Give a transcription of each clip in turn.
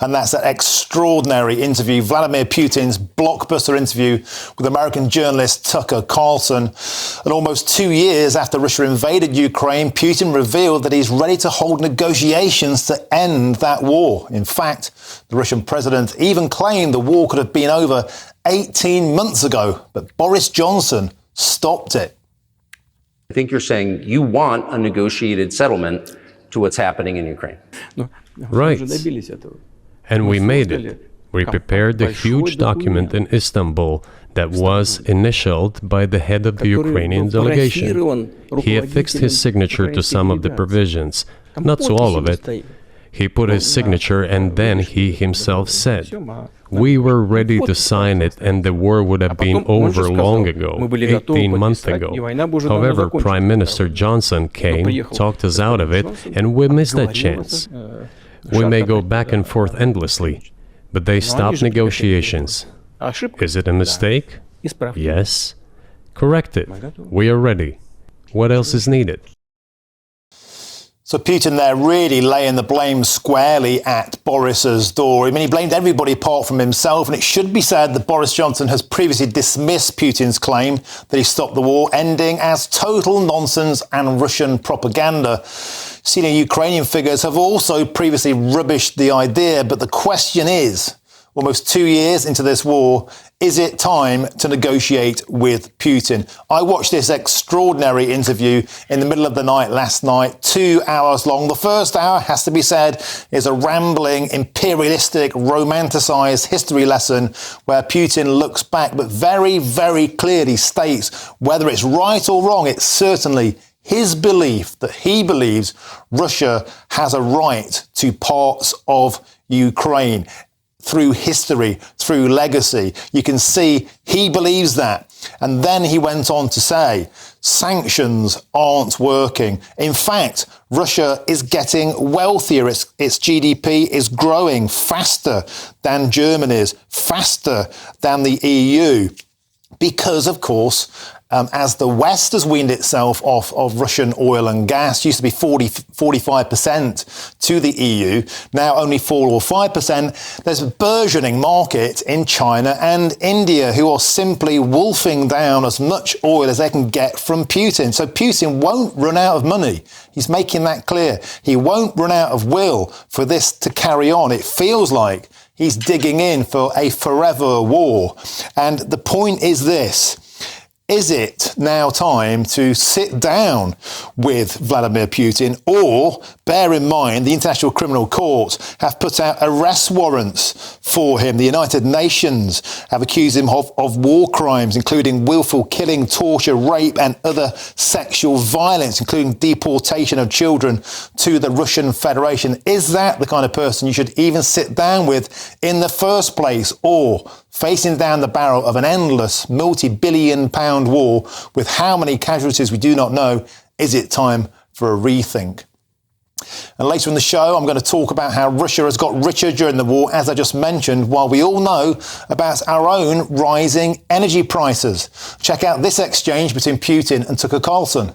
And that's that extraordinary interview, Vladimir Putin's blockbuster interview with American journalist Tucker Carlson. And almost 2 years after Russia invaded Ukraine, Putin revealed that he's ready to hold negotiations to end that war. In fact, the Russian president even claimed the war could have been over 18 months ago, but Boris Johnson stopped it. I think you're saying you want a negotiated settlement to what's happening in Ukraine. Right. And we made it. We prepared a huge document in Istanbul that was initialed by the head of the Ukrainian delegation. He affixed his signature to some of the provisions, not to all of it. He put his signature and then he himself said, "We were ready to sign it and the war would have been over long ago, 18 months ago. However, Prime Minister Johnson came, talked us out of it, and we missed that chance. We may go back and forth endlessly, but they stopped negotiations. Is it a mistake? Yes. Correct it. We are ready. What else is needed?" So Putin there really laying the blame squarely at Boris's door. I mean, he blamed everybody apart from himself, and it should be said that Boris Johnson has previously dismissed Putin's claim that he stopped the war, ending as total nonsense and Russian propaganda. Senior Ukrainian figures have also previously rubbished the idea, but the question is, almost 2 years into this war, is it time to negotiate with Putin? I watched this extraordinary interview in the middle of the night last night, 2 hours long. The first hour, has to be said, is a rambling, imperialistic, romanticised history lesson where Putin looks back, but very, very clearly states whether it's right or wrong. It's certainly his belief that he believes Russia has a right to parts of Ukraine. Through history, through legacy. You can see he believes that. And then he went on to say, sanctions aren't working. In fact, Russia is getting wealthier. Its GDP is growing faster than Germany's, faster than the EU. Because, of course, as the West has weaned itself off of Russian oil and gas, used to be 45% to the EU, now only 4 or 5%, there's a burgeoning market in China and India who are simply wolfing down as much oil as they can get from Putin. So Putin won't run out of money. He's making that clear. He won't run out of will for this to carry on. It feels like he's digging in for a forever war. And the point is this. Is it now time to sit down with Vladimir Putin, or, bear in mind, the International Criminal Court have put out arrest warrants for him. The United Nations have accused him of war crimes, including willful killing, torture, rape and other sexual violence, including deportation of children to the Russian Federation. Is that the kind of person you should even sit down with in the first place, or facing down the barrel of an endless multi-billion-pound war with how many casualties we do not know, is it time for a rethink? And later in the show, I'm going to talk about how Russia has got richer during the war, as I just mentioned, while we all know about our own rising energy prices. Check out this exchange between Putin and Tucker Carlson.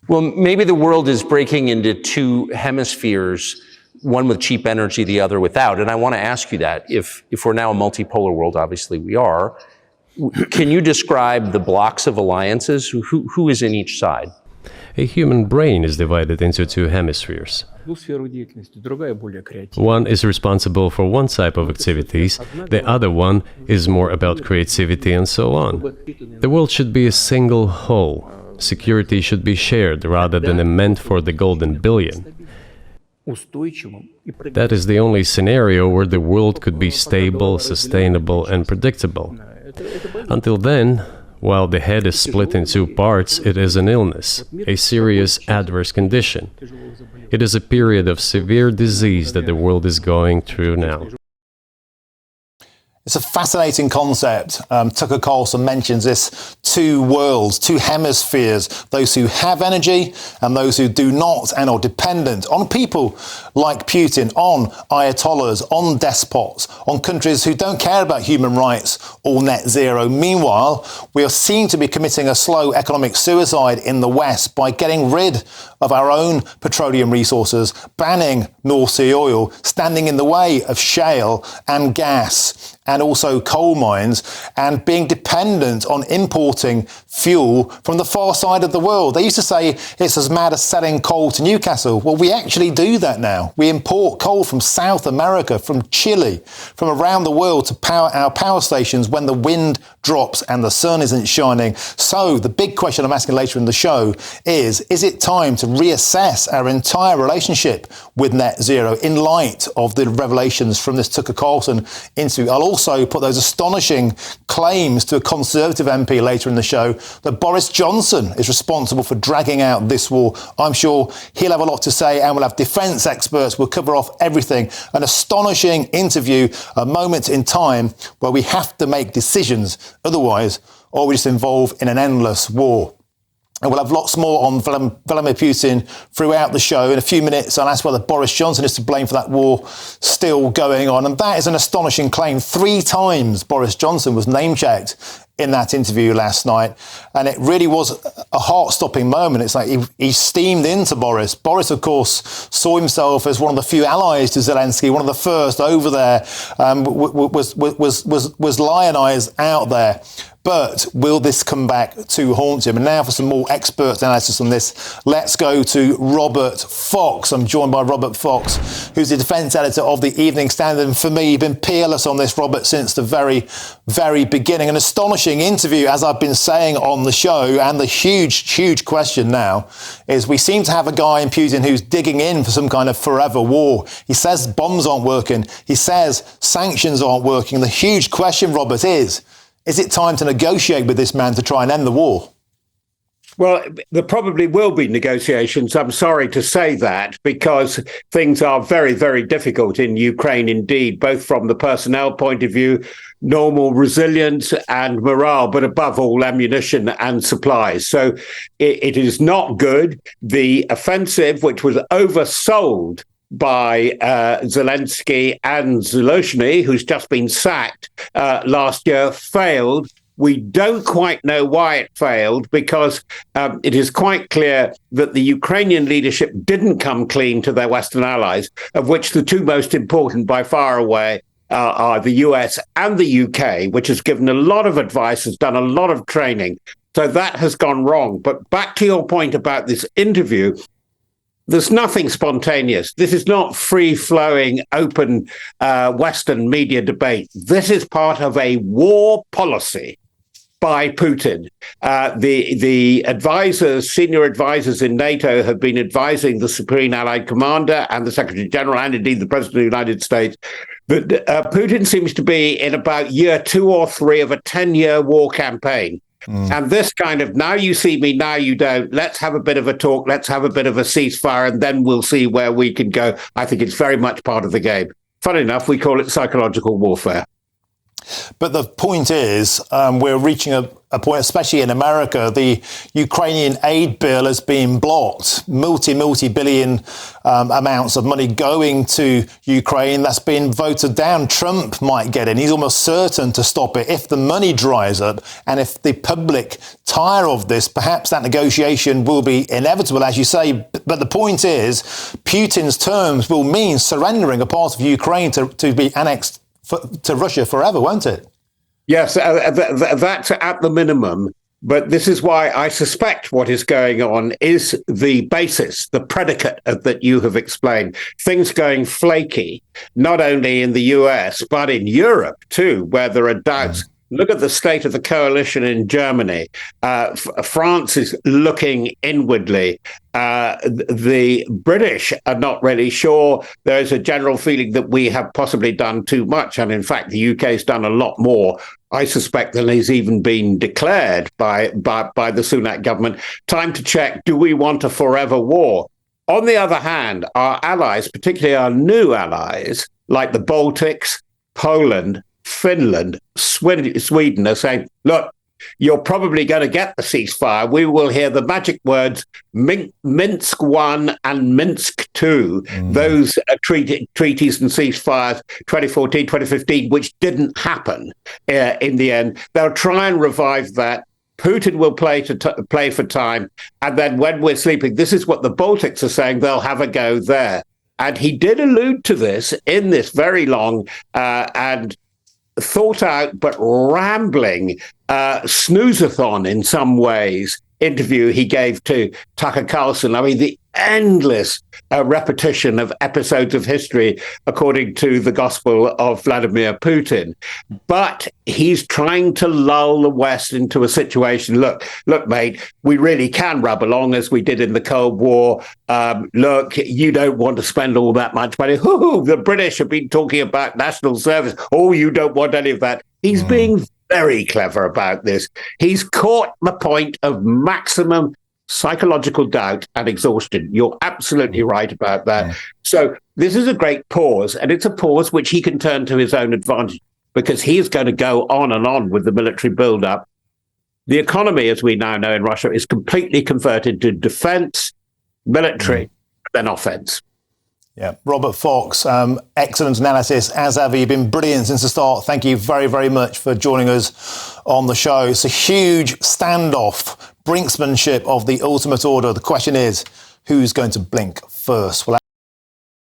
Well, maybe the world is breaking into two hemispheres, one with cheap energy, the other without. And I want to ask you that. If we're now a multipolar world, obviously we are, can you describe the blocks of alliances? Who is in each side? A human brain is divided into two hemispheres. One is responsible for one type of activities, the other one is more about creativity and so on. The world should be a single whole. Security should be shared rather than meant for the golden billion. That is the only scenario where the world could be stable, sustainable and predictable. Until then, while the head is split in two parts, it is an illness, a serious adverse condition. It is a period of severe disease that the world is going through now. It's a fascinating concept. Tucker Carlson mentions this: two worlds, two hemispheres, those who have energy and those who do not and are dependent on people like Putin, on ayatollahs, on despots, on countries who don't care about human rights or net zero. Meanwhile, we are seen to be committing a slow economic suicide in the West by getting rid of our own petroleum resources, banning North Sea oil, standing in the way of shale and gas and also coal mines, and being dependent on importing fuel from the far side of the world. They used to say it's as mad as selling coal to Newcastle. Well, we actually do that now. We import coal from South America, from Chile, from around the world to power our power stations when the wind drops and the sun isn't shining. So the big question I'm asking later in the show is it time to reassess our entire relationship with net zero in light of the revelations from this Tucker Carlson interview? I'll also put those astonishing claims to a Conservative MP later in the show that Boris Johnson is responsible for dragging out this war. I'm sure he'll have a lot to say, and we'll have defence experts. We'll cover off everything. An astonishing interview, a moment in time where we have to make decisions. Otherwise, or we just involve in an endless war. And we'll have lots more on Vladimir Putin throughout the show. In a few minutes, I'll ask whether Boris Johnson is to blame for that war still going on. And that is an astonishing claim. 3 times Boris Johnson was name-checked in that interview last night. And it really was a heart-stopping moment. It's like he steamed into Boris. Boris, of course, saw himself as one of the few allies to Zelensky, one of the first over there, was lionised out there. But will this come back to haunt him? And now for some more expert analysis on this, let's go to Robert Fox. I'm joined by Robert Fox, who's the defence editor of the Evening Standard. And for me, you've been peerless on this, Robert, since the very, very beginning. An astonishing interview, as I've been saying on the show. And the huge question now is we seem to have a guy in Putin who's digging in for some kind of forever war. He says bombs aren't working. He says sanctions aren't working. The huge question, Robert, is it time to negotiate with this man to try and end the war? Well, there probably will be negotiations. I'm sorry to say that, because things are very, very difficult in Ukraine indeed, both from the personnel point of view, normal resilience and morale, but above all, ammunition and supplies. So it is not good. The offensive, which was oversold by Zelensky and Zelensky, who's just been sacked last year, failed. We don't quite know why it failed, because it is quite clear that the Ukrainian leadership didn't come clean to their Western allies, of which the 2 most important by far away are the US and the UK, which has given a lot of advice, has done a lot of training. So that has gone wrong. But back to your point about this interview, there's nothing spontaneous. This is not free-flowing, open Western media debate. This is part of a war policy by Putin. The advisors, senior advisors in NATO have been advising the Supreme Allied Commander and the Secretary General, and indeed the President of the United States, that Putin seems to be in about year 2 or 3 of a 10-year war campaign. And this kind of, now you see me, now you don't, let's have a bit of a talk, let's have a bit of a ceasefire, and then we'll see where we can go. I think it's very much part of the game. Funny enough, we call it psychological warfare. But the point is, we're reaching a point, especially in America, the Ukrainian aid bill has been blocked. Multi-billion amounts of money going to Ukraine. That's been voted down. Trump might get in. He's almost certain to stop it if the money dries up. And if the public tire of this, perhaps that negotiation will be inevitable, as you say. But the point is, Putin's terms will mean surrendering a part of Ukraine to be annexed to Russia forever, won't it? Yes, that's at the minimum. But this is why I suspect what is going on is the basis, the predicate that you have explained. Things going flaky, not only in the US, but in Europe too, where there are doubts. Look at the state of the coalition in Germany. France is looking inwardly. The British are not really sure. There is a general feeling that we have possibly done too much. And in fact, the UK has done a lot more, I suspect, than has even been declared by the Sunak government. Time to check, do we want a forever war? On the other hand, our allies, particularly our new allies, like the Baltics, Poland, Finland, Sweden, are saying, look, you're probably going to get the ceasefire. We will hear the magic words Minsk 1 and Minsk 2, those treaties and ceasefires 2014, 2015, which didn't happen in the end. They'll try and revive that. Putin will play for time. And then when we're sleeping, this is what the Baltics are saying, they'll have a go there. And he did allude to this in this very long and thought out but rambling snoozathon in some ways interview he gave to Tucker Carlson. I mean, the endless repetition of episodes of history according to the gospel of Vladimir Putin. But he's trying to lull the West into a situation. Look, mate, we really can rub along as we did in the Cold War. Look, you don't want to spend all that much money. The British have been talking about national service. Oh, you don't want any of that. He's being very clever about this. He's caught the point of maximum psychological doubt and exhaustion. You're absolutely right about that. So this is a great pause, and it's a pause which he can turn to his own advantage because he is going to go on and on with the military buildup. The economy, as we now know in Russia, is completely converted to defense, military, then offense. Yeah, Robert Fox, excellent analysis, as ever. You've been brilliant since the start. Thank you very, very much for joining us on the show. It's a huge standoff, brinksmanship of the ultimate order. The question is, who's going to blink first? Well,